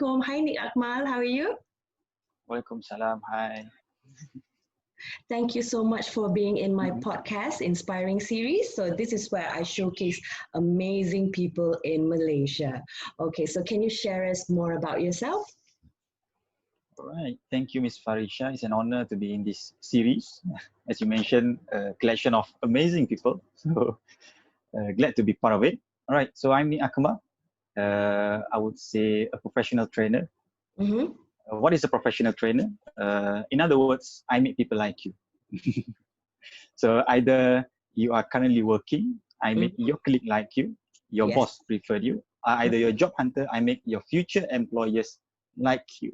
Assalamualaikum. Hi, Nick Akmal. How are you? Waalaikumsalam. Hi. Thank you so much for being in my podcast, Inspiring Series. So, this is where I showcase amazing people in Malaysia. Okay, so can you share us more about yourself? All right. Thank you, Miss Farisha. It's an honor to be in this series. As you mentioned, a collection of amazing people. So glad to be part of it. All right. So I'm Akmal. I would say a professional trainer. Mm-hmm. What is a professional trainer? In other words, I meet people like you. So either you are currently working, I make Mm-hmm. your colleague like you, your Yes. boss preferred you, or either you're a job hunter, I make your future employers like you.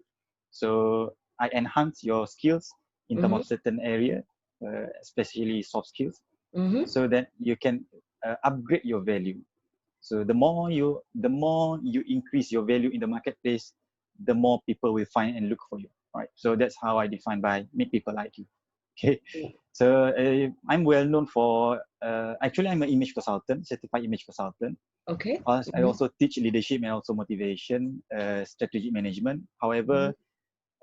So I enhance your skills in terms Mm-hmm. of certain area, especially soft skills, Mm-hmm. so that you can upgrade your value. So the more you increase your value in the marketplace, the more people will find and look for you. All right. So that's how I define by make people like you. Okay. So I'm well known for actually I'm an image consultant, certified image consultant. Okay. I Mm-hmm. also teach leadership and also motivation, strategic management. However,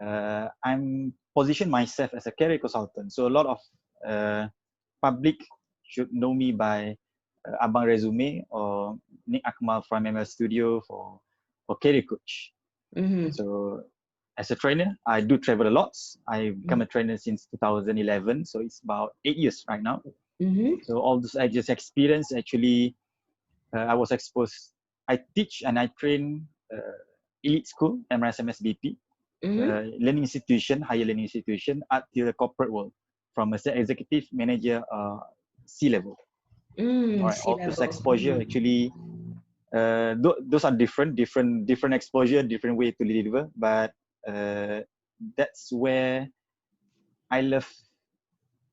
I'm positioned myself as a career consultant. So a lot of public should know me by Abang Resume or Nick Akmal from ML Studio for career coach. Mm-hmm. So as a trainer, I do travel a lot. I become a trainer since 2011, so it's about 8 years right now. Mm-hmm. So all this I just experienced actually, I was exposed. I teach and I train elite school, MRSMSBP, Mm-hmm. learning institution, higher learning institution, up to the corporate world, from a executive manager, C level. All right, Sea all this level. exposure actually, those are different exposure, different way to deliver, but that's where I love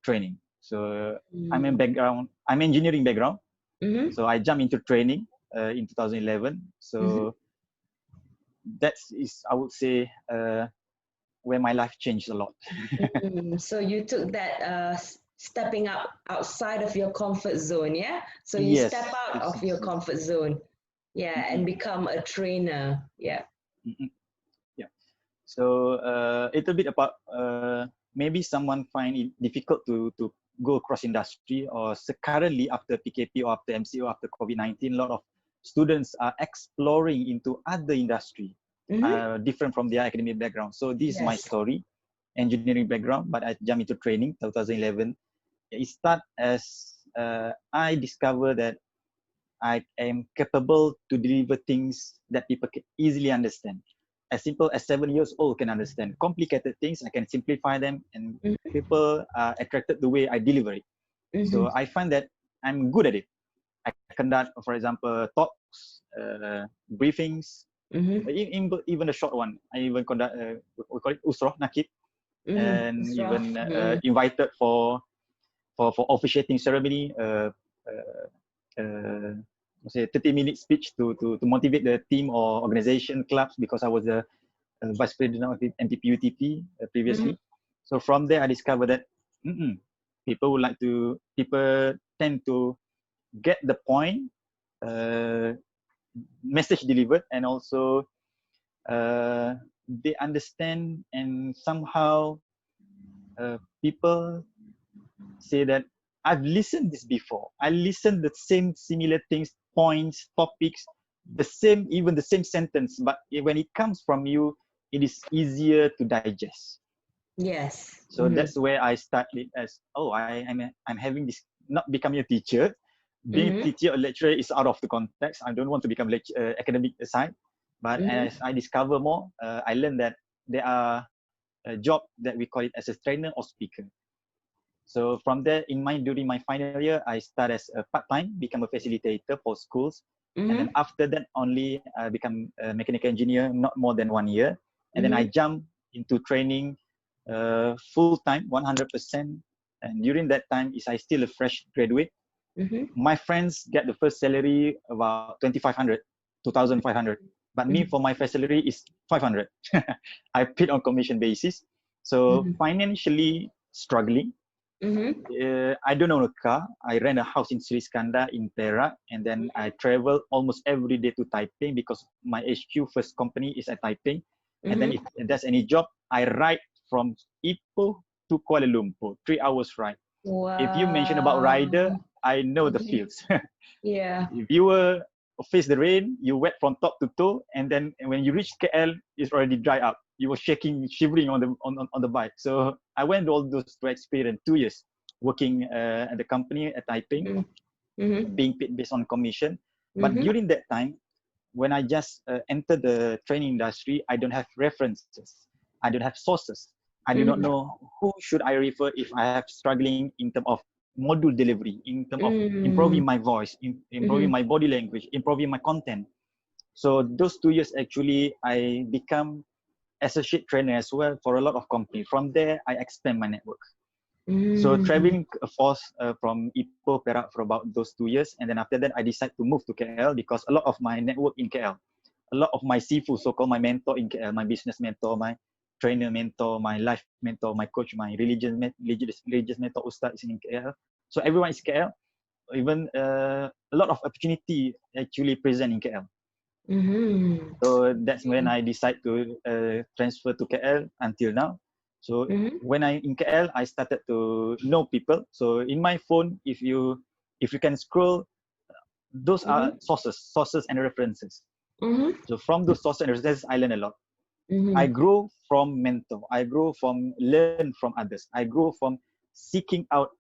training. So I'm engineering background. Mm-hmm. So I jumped into training in 2011. Mm-hmm. So I would say, where my life changed a lot. So you took that stepping up outside of your comfort zone, yeah? So you Yes, step out of your precisely. comfort zone, yeah, and Mm-mm, become a trainer, yeah. mm-mm, yeah. So a little bit about maybe someone find it difficult to go across industry, or currently after PKP or after MCO, after COVID-19, a lot of students are exploring into other industry, Mm-hmm. different from their academic background. So this is my Yes. story, engineering background, but I jumped into training 2011. It start as I discovered that I am capable to deliver things that people can easily understand. As simple as 7 years old can understand. Complicated things, I can simplify them, and Mm-hmm. people are attracted the way I deliver it. Mm-hmm. So I find that I'm good at it. I conduct, for example, talks, briefings, Mm-hmm. even the short one. I even conduct, we call it usroh nakib, Mm-hmm. and It's rough. even Mm-hmm. invited for officiating ceremony, uh, say 30-minute speech to motivate the team or organization clubs, because I was a vice president of the MPPUTP Mm-hmm. previously. So from there, I discovered that people tend to get the point, uh, message delivered, and also uh, they understand, and somehow people say that I've listened this before. I listened the same similar things, points, topics, even the same sentence. But when it comes from you, it is easier to digest. Yes. So Mm-hmm. that's where I started as, I'm having this, not becoming a teacher. Being a Mm-hmm. teacher or lecturer is out of the context. I don't want to become academic side. But Mm-hmm. as I discover more, I learned that there are a job that we call it as a trainer or speaker. So from there, during my final year, I start as a part-time, become a facilitator for schools, and then Mm-hmm. after that, only I become a mechanical engineer, not more than 1 year, and then I Mm-hmm. jump into training full-time, 100%. And during that time, is I still a fresh graduate. Mm-hmm. My friends get the first salary about 2,500, 2,500, but me, for my first salary is 500. I paid on commission basis, so Mm-hmm. financially struggling. Mm-hmm. I don't own a car. I rent a house in Sri Skandar in Perak, and then I travel almost every day to Taiping because my HQ first company is at Taiping. And then if Mm-hmm. there's any job, I ride from Ipoh to Kuala Lumpur, 3 hours ride. If you mention about rider, Wow. I know the Mm-hmm. fields. Yeah. If you were face the rain, you wet from top to toe, and then when you reach KL, it's already dry up. You were shaking, shivering on the bike. So I went all those to experience 2 years working at the company at Taiping, Mm-hmm. Mm-hmm. being paid based on commission. But Mm-hmm. during that time, when I just entered the training industry, I don't have references. I don't have sources. I do not Mm-hmm. know who should I refer if I have struggling in terms of module delivery, in terms of improving Mm-hmm. my voice, improving Mm-hmm. my body language, improving my content. So those 2 years actually, I become associate trainer as well for a lot of companies. From there, I expand my network. So Mm-hmm. traveling force from Ipoh, Perak for about those 2 years, and then after that I decided to move to KL because a lot of my network in KL, a lot of my sifu, so-called my mentor in KL, my business mentor, my trainer mentor, my life mentor, my coach, my religious mentor Ustad is in KL. So everyone is KL. Even a lot of opportunity actually present in KL. Mm-hmm. So that's when I decide to transfer to KL until now. So Mm-hmm. when I in KL, I started to know people. So in my phone, if you can scroll, those are Mm-hmm. sources and references. Mm-hmm. So from those sources and references, I learn a lot. I Mm-hmm. grow from mentor. I grow from learn from others. I grow from seeking out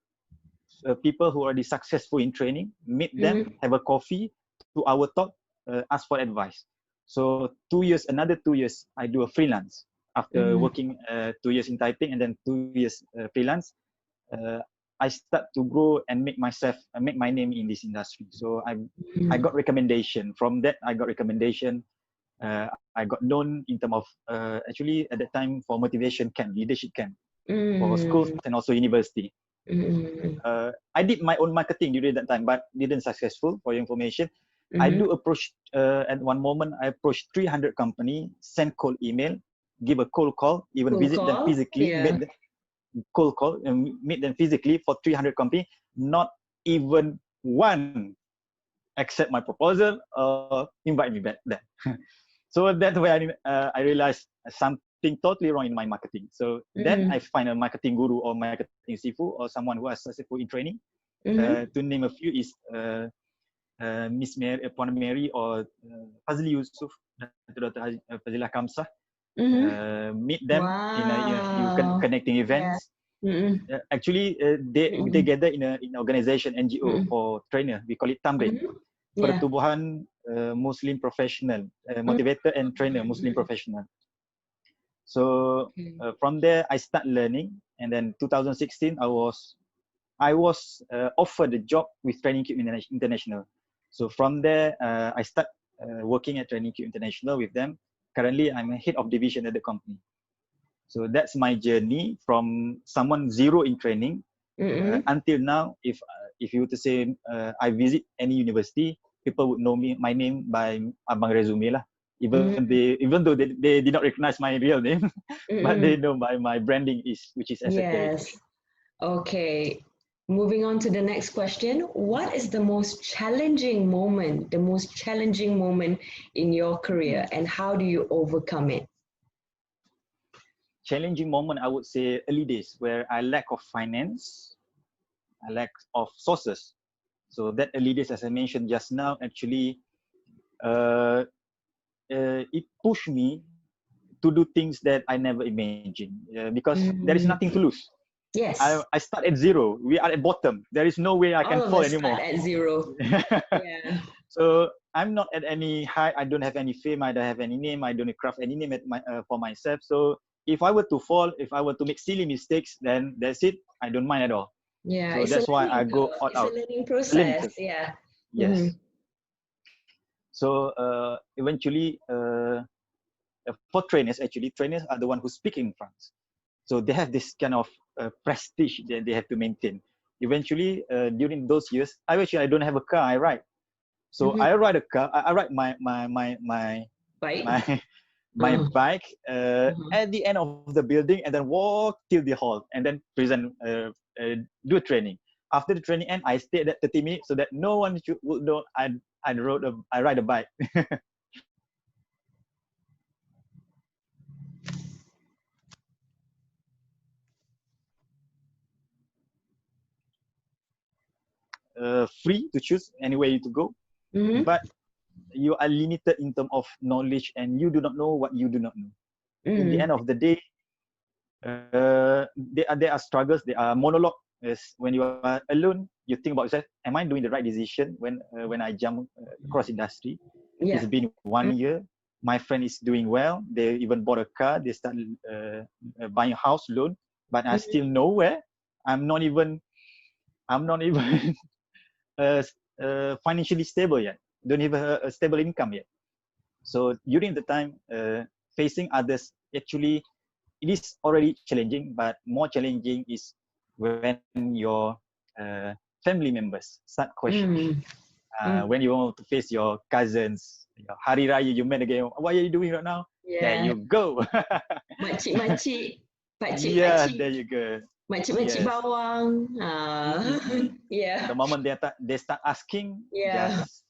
people who are already successful in training, meet them, Mm-hmm. have a coffee, 2 hour talk, ask for advice. So 2 years, another 2 years, I do a freelance after Mm-hmm. working 2 years in typing and then 2 years freelance. Uh, I start to grow and make myself, make my name in this industry. So I got recommendation. From that, I got recommendation. I got known in terms of actually at that time for motivation camp, leadership camp for schools Mm-hmm. and also university. Mm-hmm. I did my own marketing during that time, but didn't successful. For your information, I Mm-hmm. do approach at one moment. I approached 300 company, send cold email, give a cold call, even Cool visit them call. physically, Yeah. meet them, cold call, and meet them physically for 300 company. Not even one accept my proposal or invite me back there. So that's where I realized something totally wrong in my marketing. So then I Mm-hmm. find a marketing guru or marketing sifu or someone who is successful in training. Mm-hmm. To name a few is Miss Mary, Puan Mary or Fazli Yusuf, Dr. Fazilah Kamsah. Mm-hmm. Meet them in a few Wow. connecting Yeah. events. Mm-mm. Actually, they Mm-mm. gather in organization NGO Mm-mm. for trainer. We call it Tamrin. Mm-hmm. Yeah. Pertubuhan Muslim Professional, Motivator and Trainer Muslim Mm-hmm. Professional. So Okay. from there, I start learning, and then 2016, I was offered a job with Training Cube International. So from there, I start working at Training Cube International with them. Currently, I'm a head of division at the company. So that's my journey from someone zero in training Mm-mm. until now. If you were to say I visit any university, people would know me my name by Abang Resume lah. Mm-hmm. Even though they did not recognize my real name, but they Mm-mm. know by my branding is which is as a Yes. coach. Okay. Moving on to the next question. What is the most challenging moment in your career, Mm. and how do you overcome it? Challenging moment, I would say early days where I lack of finance, I lack of sources. So that early days, as I mentioned just now, actually uh, it pushed me to do things that I never imagined because there is nothing to Mm, lose. yes. I start at zero. We are at bottom. There is no way I All can of fall us start anymore. at zero. Yeah. So I'm not at any high. I don't have any fame. I don't have any name. I don't craft any name for myself. So if I were to fall, if I were to make silly mistakes, then that's it. I don't mind at all. Yeah. So It's a that's why I learning go curve. all It's a out. learning It's a learning process. curve. Yeah. Yes. Mm-hmm. So eventually, for trainers, actually, trainers are the one who speak in front. So they have this kind of prestige that they have to maintain. Eventually, during those years, I don't have a car. I ride. So I Mm-hmm. ride a car. I ride my Bike. my Uh-huh. bike Uh-huh. at the end of the building and then walk till the hall and then present do a training. After the training end, I stayed at 30 minutes so that no one would know I ride a bike. Free to choose anywhere to go, Mm-hmm. but you are limited in terms of knowledge, and you do not know what you do not know. In the end of the day, there are struggles, there are monologue. Is when you are alone, you think about yourself, am I doing the right decision when I jump across industry? Yeah. It's been 1 year. My friend is doing well. They even bought a car. They start buying a house loan, but I still nowhere. I'm not even uh, financially stable yet. Don't have a stable income yet. So during the time, facing others, actually it is already challenging, but more challenging is when your family members start questioning. When you want to face your cousins, your Hari Raya, you met again. What are you doing right now? There Yeah. you go. Makcik-makcik, Yeah, pakcik-pakcik, there you go. makcik-makcik Yes. bawang. The Yeah. moment they start asking, Yeah. just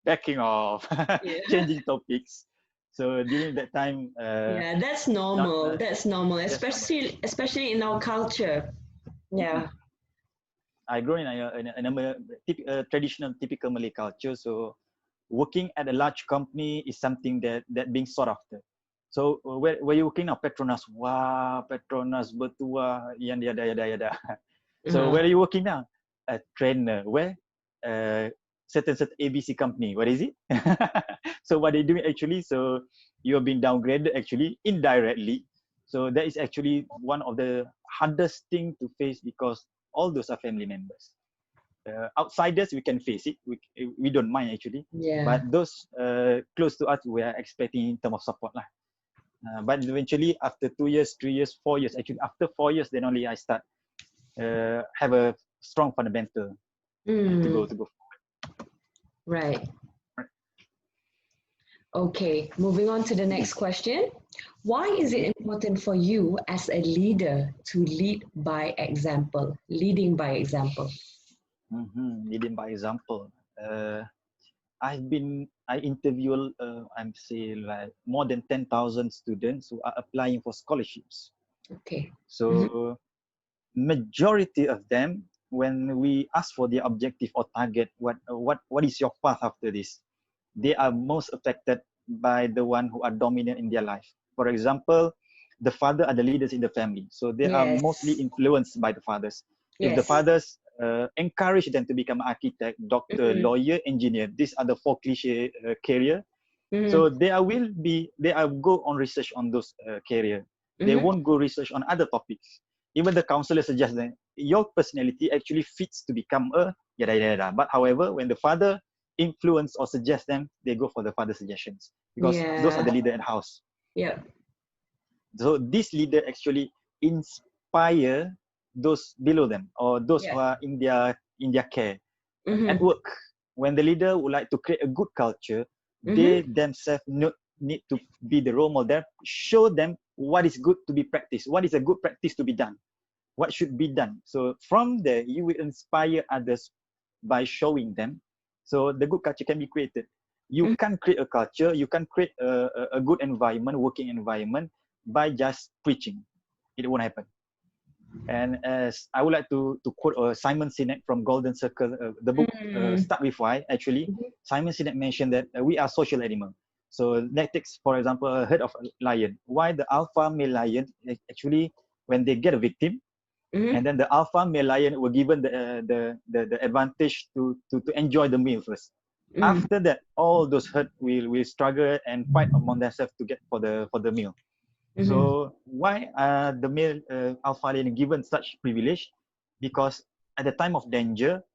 backing off, Yeah. changing topics. So during that time, Yeah, that's not normal. That's normal, that's normal. especially in our culture. Mm-mm. Yeah. I grew in a traditional, typical Malay culture. So working at a large company is something that being sought after. So where you working now? Petronas. Wow, Petronas bertuah, yang yada yada yada. So Uh-huh. where are you working now? A trainer. Where? Certain ABC company. What is it? So what they doing actually? So you are being downgraded actually indirectly. So that is actually one of the hardest thing to face, because all those are family members. Outsiders, we can face it. We don't mind actually. Yeah. But those close to us, we are expecting in terms of support lah. But eventually, after 2 years, 3 years, 4 years, actually after 4 years, then only I start have a strong fundamental to go. Right. Okay, moving on to the next question. Why is it important for you as a leader to lead by example, leading by example? Leading by example. I interview I'm say like more than 10,000 students who are applying for scholarships. Okay. So majority of them, when we ask for their objective or target, what is your path after this, they are most affected by the one who are dominant in their life. For example, the father are the leaders in the family, so they are mostly Yes. influenced by the fathers. If the Yes. fathers encourage them to become architect, doctor, Mhm. lawyer, engineer, these are the four cliche career. So Mhm. they are go on research on those career. They Mhm. won't go research on other topics. Even the counselor suggests that your personality actually fits to become a yada yada yada. But however, when the father influence or suggest them, they go for the father suggestions, because those are Yeah. the leader in house. Yep. So this leader actually inspire those below them, or those Yeah. who are in their care. At Mhm. work, when the leader would like to create a good culture, they Mhm. themselves need to be the role model, show them what is good to be practiced, what is a good practice to be done, what should be done. So from there, you will inspire others by showing them. So the good culture can be created. You Mhm. can't create a culture, you can create a good environment, working environment, by just preaching. It won't happen. And as I would like to quote Simon Sinek from Golden Circle, the book Mm. Start With Why, actually, Mhm. Simon Sinek mentioned that we are social animal. So that takes, for example, a herd of a lion. Why the alpha male lion, actually, when they get a victim, and Mhm. then the alpha male lion were given the advantage to enjoy the meal first. Mm. After that, all those herd will struggle and fight among themselves to get for the meal. Mhm. So why are the male alpha lion given such privilege? Because at the time of danger,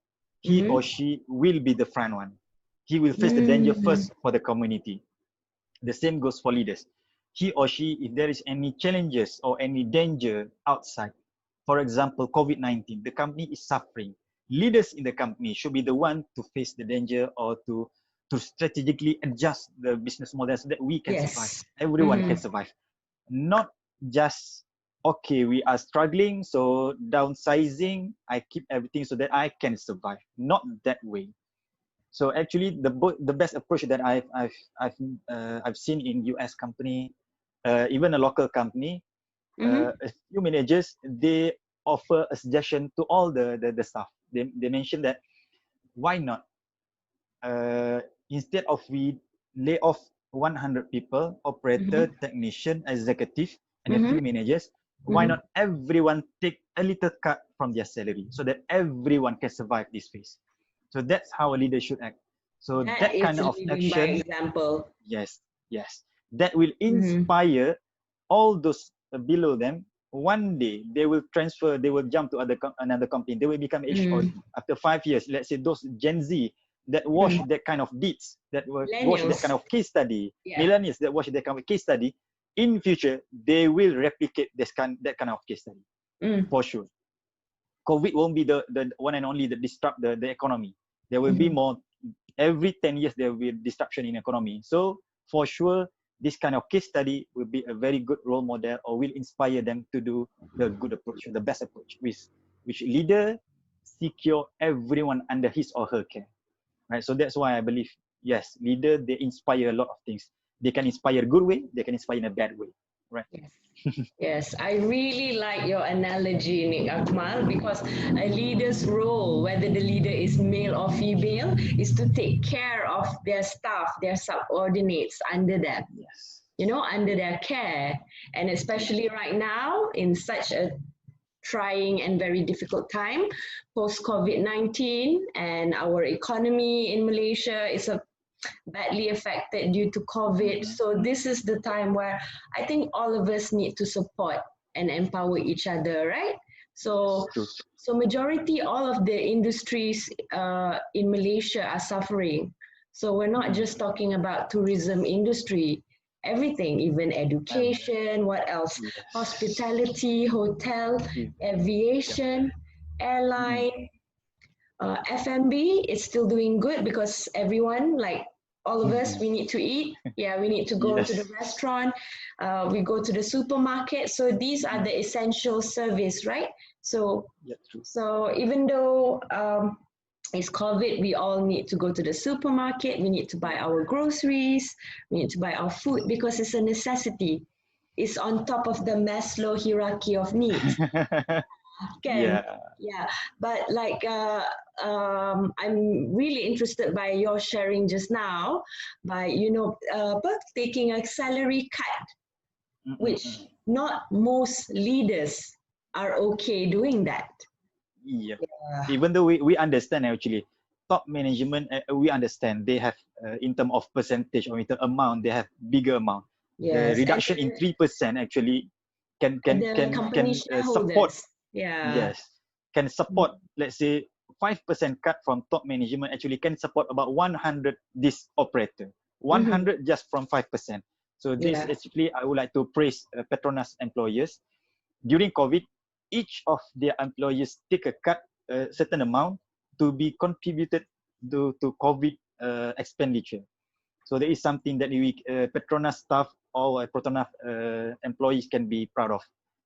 he or Mhm. she will be the front one. He will face the danger Mm. first for the community. The same goes for leaders. He or she, if there is any challenges or any danger outside, for example, COVID-19, the company is suffering. Leaders in the company should be the one to face the danger, or to strategically adjust the business model so that we can survive. Yes. Everyone can Mhm. survive. Not just okay, we are struggling, so downsizing, I keep everything so that I can survive. Not that way. So actually, the best approach that I've seen in US company, even a local company, Mm-hmm. a few managers, they offer a suggestion to all the staff. They mention that why not, uh, instead of we lay off 100 people, operator, Mm-hmm. technician, executive, and a Mm-hmm. few managers, why Mm-hmm. not everyone take a little cut from their salary so that everyone can survive this phase? So that's how a leader should act. So That that is kind of leading by action, example. yes, yes, that will Mm-hmm. inspire all those below them. One day they will transfer, they will jump to another company, they will become HOD. Mm-hmm. After 5 years, let's say those Gen Z that watch Mm-hmm. that kind of deeds, that will watch that Millennials. kind of case study, Yeah. millennials that watch that kind of case study, in future they will replicate that kind of case study Mm. for sure. COVID won't be the one and only that disrupt the economy. There will be Mm-hmm. more. Every 10 years there will be disruption in economy. So for sure, this kind of case study will be a very good role model, or will inspire them to do the good approach, the best approach, which leader secure everyone under his or her care. Right. So that's why I believe, yes, leader, they inspire a lot of things. They can inspire a good way, they can inspire in a bad way. Right. Yes. Yes, I really like your analogy, Nick Akmal, because a leader's role, whether the leader is male or female, is to take care of their staff, their subordinates under them, Yes. under their care. And Yeah. especially right now, in such a trying and very difficult time, post COVID-19, and our economy in Malaysia is badly affected due to COVID. Mm-hmm. So this is the time where I think all of us need to support and empower each other, right? Yes. So, True. so majority all of the industries in Malaysia are suffering. So we're not Mm-hmm. just talking about tourism industry, everything, even Um, education, what else? yes. Hospitality, hotel, Yep. aviation, Mm-hmm. airline, F&B is still doing good because everyone, like all of us, Mm-hmm. we need to eat. Yeah, we need to go to the Yes. restaurant. We go to the supermarket. So these are Mm-hmm. the essential service, right? So, Yeah, true. so even though it's COVID, we all need to go to the supermarket. We need to buy our groceries. We need to buy our food because it's a necessity. It's on top of the Maslow hierarchy of needs. Can, Yeah. yeah, but like I'm really interested by your sharing just now, by but taking a salary cut, which Mm-mm-mm. not most leaders are okay doing that. Yeah. Yeah. Even though we understand actually, top management, we understand they have, in term of percentage or in term amount, they have bigger amount. The Yes, reduction in 3% actually and the company support. shareholders. Yeah. Yes, can support, let's say, 5% cut from top management actually can support about 100 this operator. Mm-hmm. 100 just from 5%. So this Yeah. actually, I would like to praise Petronas employers. During COVID, each of their employees take a cut, a certain amount to be contributed to COVID expenditure. So there is something that we Petronas staff or Petronas employees can be proud of.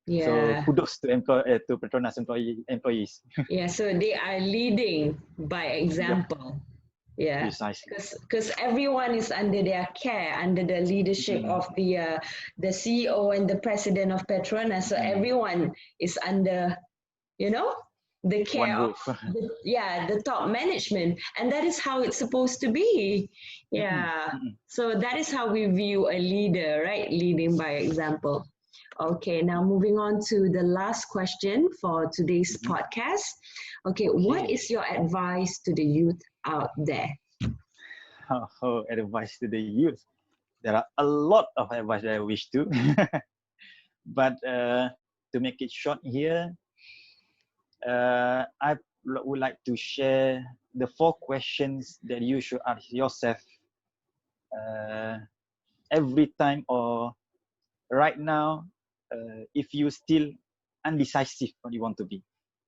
So Yeah. kudos to to Petronas employees. Yeah. So they are leading by Yep, example. Yeah, precisely. because everyone is under their care, under the leadership Mm-mm, of the CEO and the president of Petronas. So mm-mm. everyone is under, you know, the One care of roof. the top management, and that is how it's supposed to be. Mm-mm, Yeah. mm-mm. So that is how we view a leader, right? Leading by example. Okay, now moving on to the last question for today's Mhm. podcast. Okay, what Okay. is your advice to the youth out there? How advice to the youth? There are a lot of advice that I wish to, but to make it short here, I would like to share the 4 questions that you should ask yourself uh, every time, or right now, if you still undecisive what you want to be,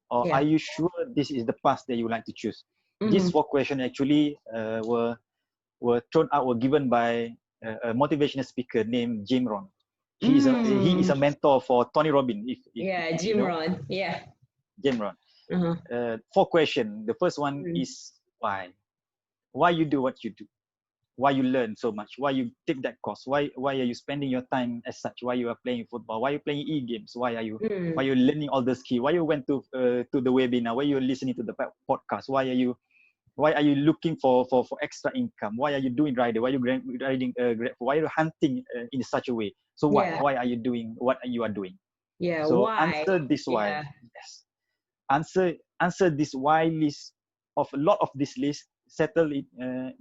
or are Yeah. you sure this is the path that you would like to choose. These Mm-hmm. 4 questions actually were thrown out, were given by a motivational speaker named Jim Rohn. He is a mentor for Tony Robbins. Yeah, If you Jim know, Ron. Yeah. Jim Ron. Uh-huh. 4 questions. The first one Mm. is why. Why you do what you do? Why you learn so much? Why you take that course? Why are you spending your time as such? Why you are playing football? Why you playing e-games? Why you learning all the skill? Why you went to the webinar? Why you listening to the podcast? Why are you looking for extra income? Why are you doing riding? Why are you riding why are you hunting in such a way? So Yeah. why are you doing what you are doing? Yeah. So Why? answer this why. Yeah. Yes. Answer this why list of a lot of this list. Settle it.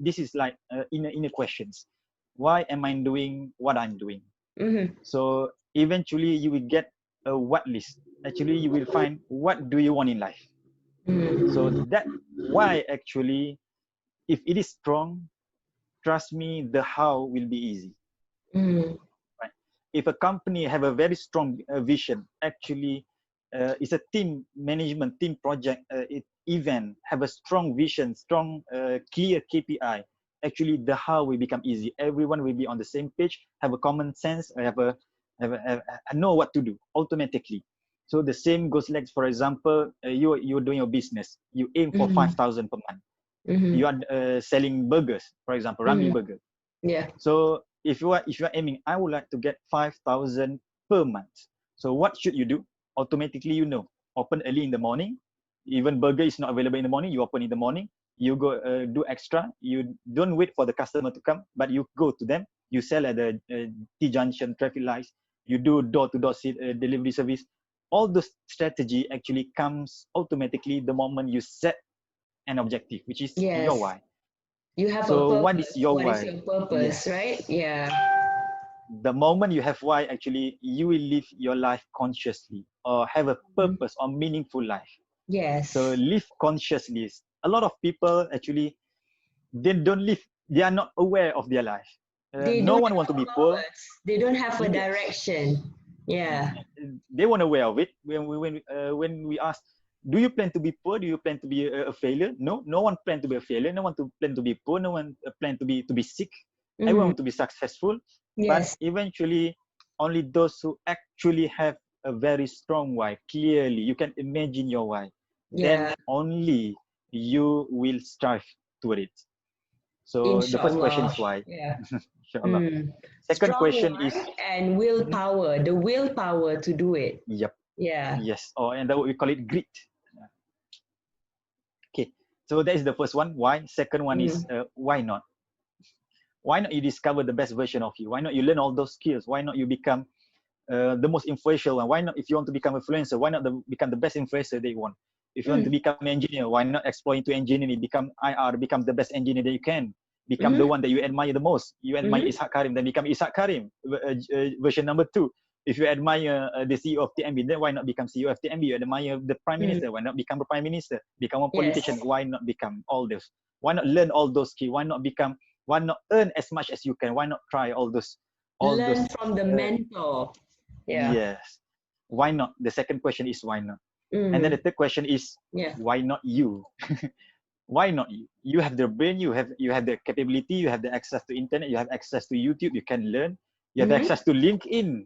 This is like inner questions. Why am I doing what I'm doing? Mm-hmm. So eventually you will get a what list. Actually, you will find what do you want in life. So that why actually, if it is strong, trust me, the how will be easy. Right? If a company have a very strong vision, actually, it's a team management, team project, event, have a strong vision, strong, clear KPI. Actually, the how will become easy. Everyone will be on the same page, have a common sense, know what to do automatically. So the same goes like, for example, you're doing your business. You aim for 5,000 per month. You are selling burgers, for example, Ramly Burger. Yeah. So if you are aiming, I would like to get 5,000 per month. So what should you do? Automatically, open early in the morning. Even burger is not available in the morning, you open in the morning. You go do extra. You don't wait for the customer to come, but you go to them. You sell at the T junction, traffic lights. You do door-to-door delivery service. All the strategy actually comes automatically the moment you set an objective, which is your Yes. why. You have a So what is purpose. your What is why? your purpose, Yes. right? Yeah. The moment you have why, actually, you will live your life consciously or have a purpose or meaningful life. Yes. So live consciously. A lot of people actually, they don't live, they are not aware of their life. They No don't one have want to a be poor. purpose. They don't have a Yes. direction. Yeah. They weren't aware of it. When we ask, do you plan to be poor? Do you plan to be a failure? No, no one plan to be a failure. No one to plan to be poor. No one plan to be sick. Everyone want to be successful. But Yes. eventually, only those who actually have a very strong why, clearly, you can imagine your why, then Yeah. only you will strive toward it. So the first question Inshallah. is why. Yeah. Inshallah. Second Strong question is, why and mhm, willpower. The willpower to do it. yep, Yeah. yes, and that we call it grit. Okay, so that is the first one. Why? Second one is why not? Why not you discover the best version of you? Why not you learn all those skills? Why not you become the most influential one? Why not, if you want to become an influencer, why not become the best influencer that you want? If you want to become an engineer, why not explore into engineering, become IR, become the best engineer that you can, become the one that you admire the most. You admire Ishak Karim, then become Ishak Karim, version number 2. If you admire the CEO of TMB, then why not become CEO of TMB? You admire the prime minister, why not become a prime minister? Become a Yes. politician, why not become all those? Why not learn all those skills? Why not earn as much as you can? Why not try all those Learn from the uh, mentor. Yeah. yes. Why not? The second question is why not? And then the Mm. third question is Yeah. why not you? Why not you? You have the brain, you have the capability, you have the access to internet, you have access to YouTube, you can learn, you have access to LinkedIn.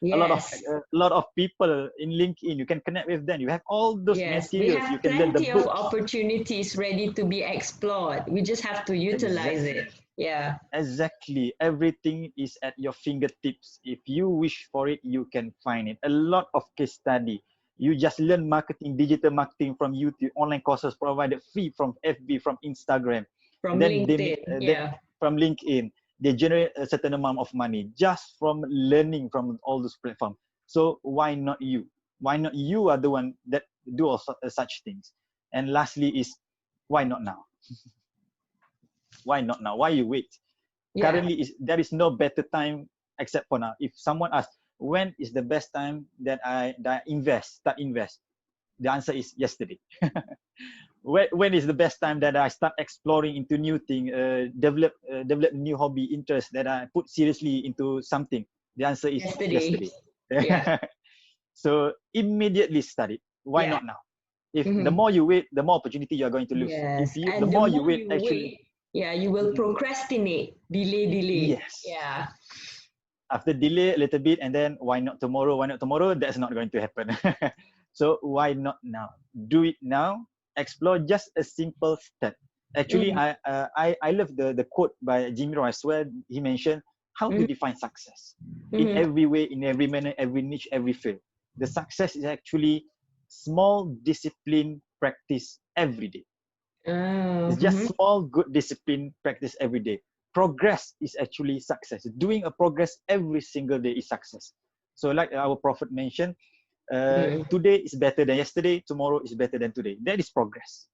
Yes. A lot of people in LinkedIn, you can connect with them. You have all those Yes. We materials, you have can learn the plenty of books. opportunities ready to be explored. We just have to utilize Exactly. it. Yeah. Exactly. Everything is at your fingertips. If you wish for it, you can find it. A lot of case study. You just learn marketing, digital marketing from YouTube, online courses provided free from FB, from Instagram. From Then they make, LinkedIn. Yeah. from LinkedIn, they generate a certain amount of money just from learning from all those platforms. So why not you? Why not you are the one that do all such things? And lastly is, why not now? Why not now? Why you wait? Yeah. Currently, there is no better time except for now. If someone asks when is the best time that I start invest, the answer is yesterday. When is the best time that I start exploring into new thing, develop new hobby, interest that I put seriously into something? The answer is Yesterday. yesterday. Yeah. So immediately start it. Why Yeah. not now? If the Mhm. more you wait, the more opportunity you are going to lose. Yes. The And the more you more wait, you actually, wait, yeah, you will procrastinate, delay. yes, Yeah. after delay a little bit, and then why not tomorrow? Why not tomorrow? That's not going to happen. So why not now? Do it now. Explore just a simple step. Actually, Mm, I love the quote by Jimmy Rohn as well. He mentioned how to mm, define success in mm, every way, in every manner, every niche, every field. The success is actually small discipline practice every day. oh, It's just small good discipline practice every day. Progress is actually success. Doing a progress every single day is success. So like our prophet mentioned, mm, today is better than yesterday, tomorrow is better than today. That is progress.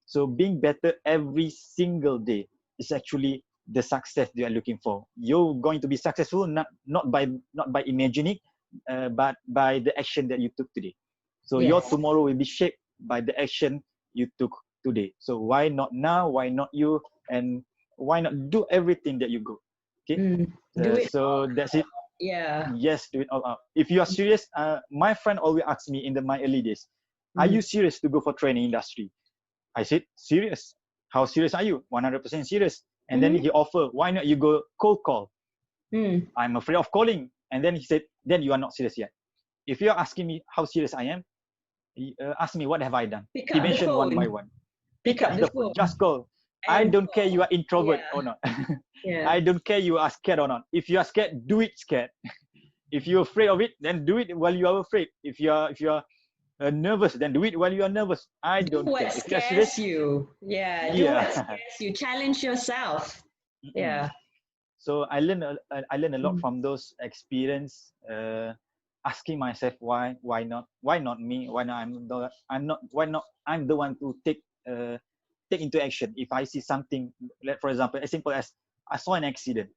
So being better every single day is actually the success you are looking for. You're going to be successful not by imagining, but by the action that you took today. So your yes. tomorrow will be shaped by the action you took today. So why not now? Why not you? And why not do everything that you go? Okay. Mm. Do it all. So that's it. Yeah. Yes, do it all out. If you are serious, my friend always asked me in my early days, are Mm, you serious to go for training industry? I said, serious. How serious are you? 100% serious. And then mm, he offered, why not you go cold call? mm. I'm afraid of calling. And then he said, then you are not serious yet. If you're asking me how serious I am, ask me what have I done. Pick He up the mentioned one by phone. one. Pick Pick up up the the phone, phone just call. I and don't care you are introvert yeah, or not. yeah. I don't care you are scared or not. If you are scared, do it scared. If you're afraid of it, then do it while you are afraid. If you are nervous, then do it while you are nervous. I Do don't care. what If you are serious, scares you. Yeah, do yeah. what scares you. Challenge yourself. Mm-mm. Yeah. So I learned a lot Mm, from those experience. Asking myself why not me? Why not I'm not why not I'm the one to take into action. If I see something, like for example, as simple as I saw an accident,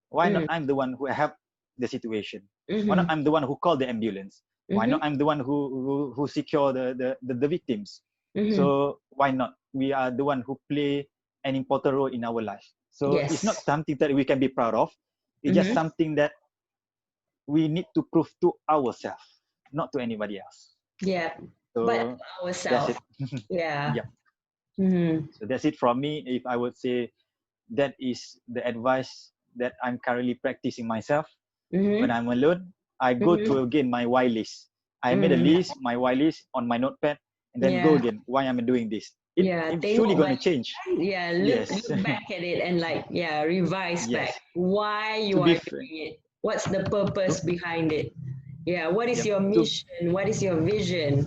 why not mm, I'm the one who helped the situation? Why not mm-hmm, I'm the one who called the ambulance? Why mm-hmm, not I'm the one who secure the victims? mm-hmm. So why not we are the one who play an important role in our life? So it's not Yes. something that we can be proud of. It's just Mm-hmm. something that we need to prove to ourselves, not to anybody else. Yeah. But So that's ourselves. it. Yeah. Yeah. Mm-hmm. So that's it from me. If I would say that is the advice that I'm currently practicing myself. When Mm-hmm. I'm alone, I go Mm-hmm. to again my why list. I made a Mm. list, my why list on my notepad, and then go Yeah. again. Why am I doing this? Yeah. It's surely Tengok gonna balik. change. Yeah. Yes. Look back at it and like, yeah, revise back Yes. why To you be are frank. doing it. What's the purpose To, behind it? Yeah. What is yep. your To mission? What is your vision?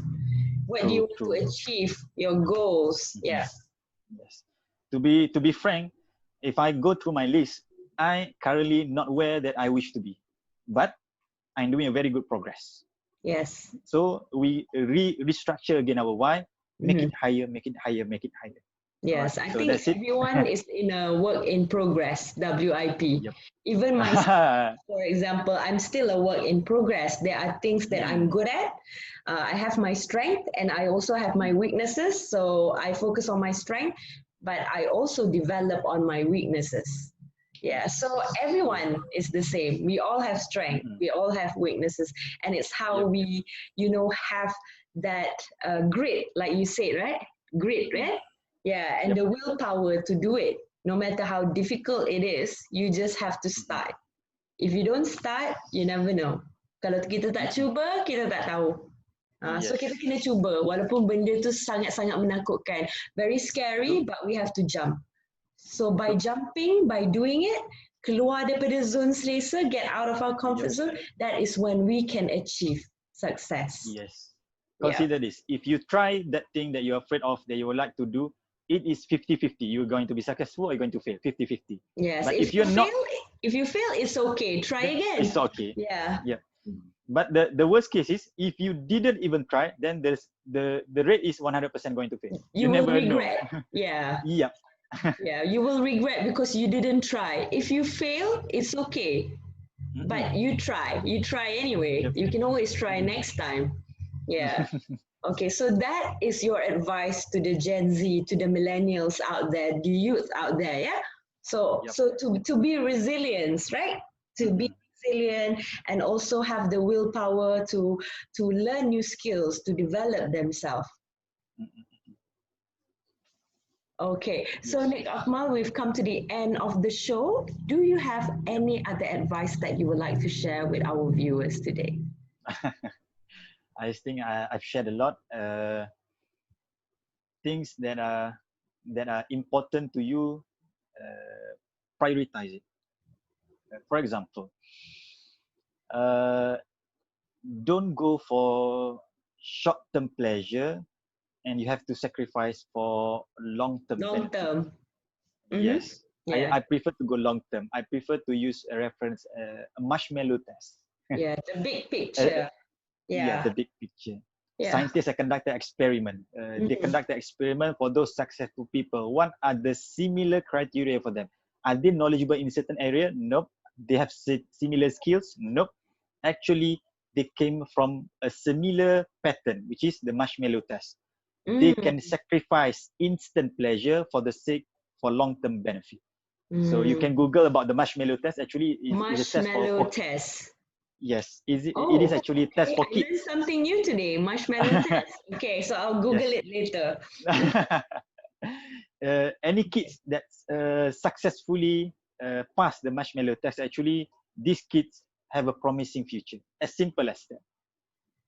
What do you true. want to True. achieve? Your goals. Mhm. Yeah. Yes. To be frank, if I go through my list, I currently not where that I wish to be, but I'm doing a very good progress. Yes. So we restructure again our why, make Mhm. it higher, make it higher, make it higher. All right. Yes, I So think that's it. everyone is in a work in progress, WIP. Yep. Even myself, for example, I'm still a work in progress. There are things that I'm Mm-mm. good at. I have my strength and I also have my weaknesses. So I focus on my strength, but I also develop on my weaknesses. Yeah, so Yes. True. everyone is the same. We all have strength, Mm-mm. we all have weaknesses, and it's how Yep. we, have that grit, like you said, right? Grit, Mm. right? Yeah, and Yep. the willpower to do it. No matter how difficult it is, you just have to Mm-mm. start. If you don't start, you never know. Kalau kita tak Mm-mm. cuba, kita tak tahu. So kita Yes. kena cuba, walaupun benda tu sangat-sangat menakutkan. Very True. scary, but we have to jump. So by True. jumping, by doing it, keluar daripada zone selesa, get out of our Yep. comfort zone, that is when we can achieve success. Yes. Yeah. Consider this. If you try that thing that you're afraid of, that you would like to do, it is 50-50. You're going to be successful or you're going to fail. 50-50. Yes. But if you're not, If you fail, it's okay. Try then again. it's okay. Yeah. Yeah. But the worst case is if you didn't even try, then the rate is 100% going to fail. You You will never know. regret. Yeah. Yep. Yeah. You will regret because you didn't try. If you fail, it's okay. But Mm-mm. you try. You try anyway. Yep. You can always try Mm-mm. next time. Yeah. Okay, so that is your advice to the Gen Z, to the millennials out there, the youth out there, yeah? So Yep. to be resilient, right? To be Mm-mm. resilient and also have the willpower to learn new skills, to develop themselves. Mm-mm. Okay, so Yes. Nick Akmal, we've come to the end of the show. Do you have Yep. any other advice that you would like to share with our viewers today? I think I've shared a lot. Things that are important to you, uh, prioritize it. For example, uh, don't go for short-term pleasure, and you have to sacrifice for long-term Long benefit. term. Mm-hmm. Yes, Yeah, I prefer to go long-term. I prefer to use a reference, a marshmallow test. yeah, the big Uh, picture. yeah, Yeah, the big picture. yeah. Scientists have conducted experiment. They Mm. conduct the experiment for those successful people. What are the similar criteria for them? Are they knowledgeable in a certain area? Nope. They have similar skills? Nope. Actually, they came from a similar pattern, which is the marshmallow test. They Mm. can sacrifice instant pleasure for the sake for long-term benefit. So you can Mm. Google about the marshmallow test. Actually, is a test Marshmallow for test. yes, it is Oh, actually a test okay. for I learned kids. something new today. Marshmallow test. Okay, so I'll Google Yes. it later. Any kids that successfully pass the marshmallow test, actually, these kids have a promising future. As simple as that.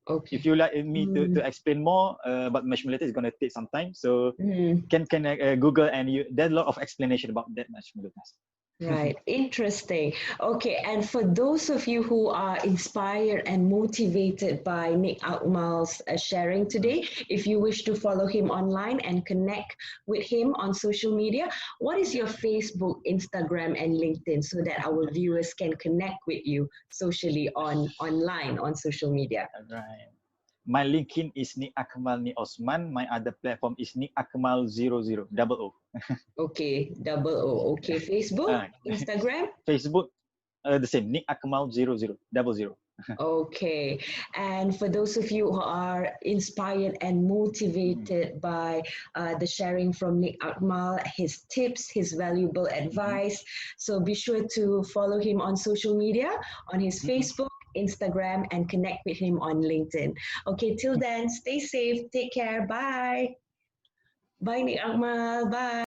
If Okay. you like me to Mm. explain more about marshmallow test, it's going to take some time. So Mm. can Google, and there's a lot of explanation about that marshmallow test. Right, interesting. Okay, and for those of you who are inspired and motivated by Nick Akmal's sharing today, if you wish to follow him online and connect with him on social media, what is your Facebook, Instagram, and LinkedIn so that our viewers can connect with you socially online on social media? Right. My LinkedIn is Nick Akmal Ni Osman. My other platform is Nick Akmal 00 double O. Okay, double O. Okay, Facebook, Uh, Instagram. Facebook, the same, Nick Akmal 00 double zero. Okay. And for those of you who are inspired and Mm-hmm. motivated by the sharing from Nick Akmal, his tips, his valuable Mm-hmm. advice, so be sure to follow him on social media, on his Mm-hmm. Facebook, Instagram, and connect with him on LinkedIn. Okay, till then, stay safe, take care, bye. Bye, Nick Akmal, bye.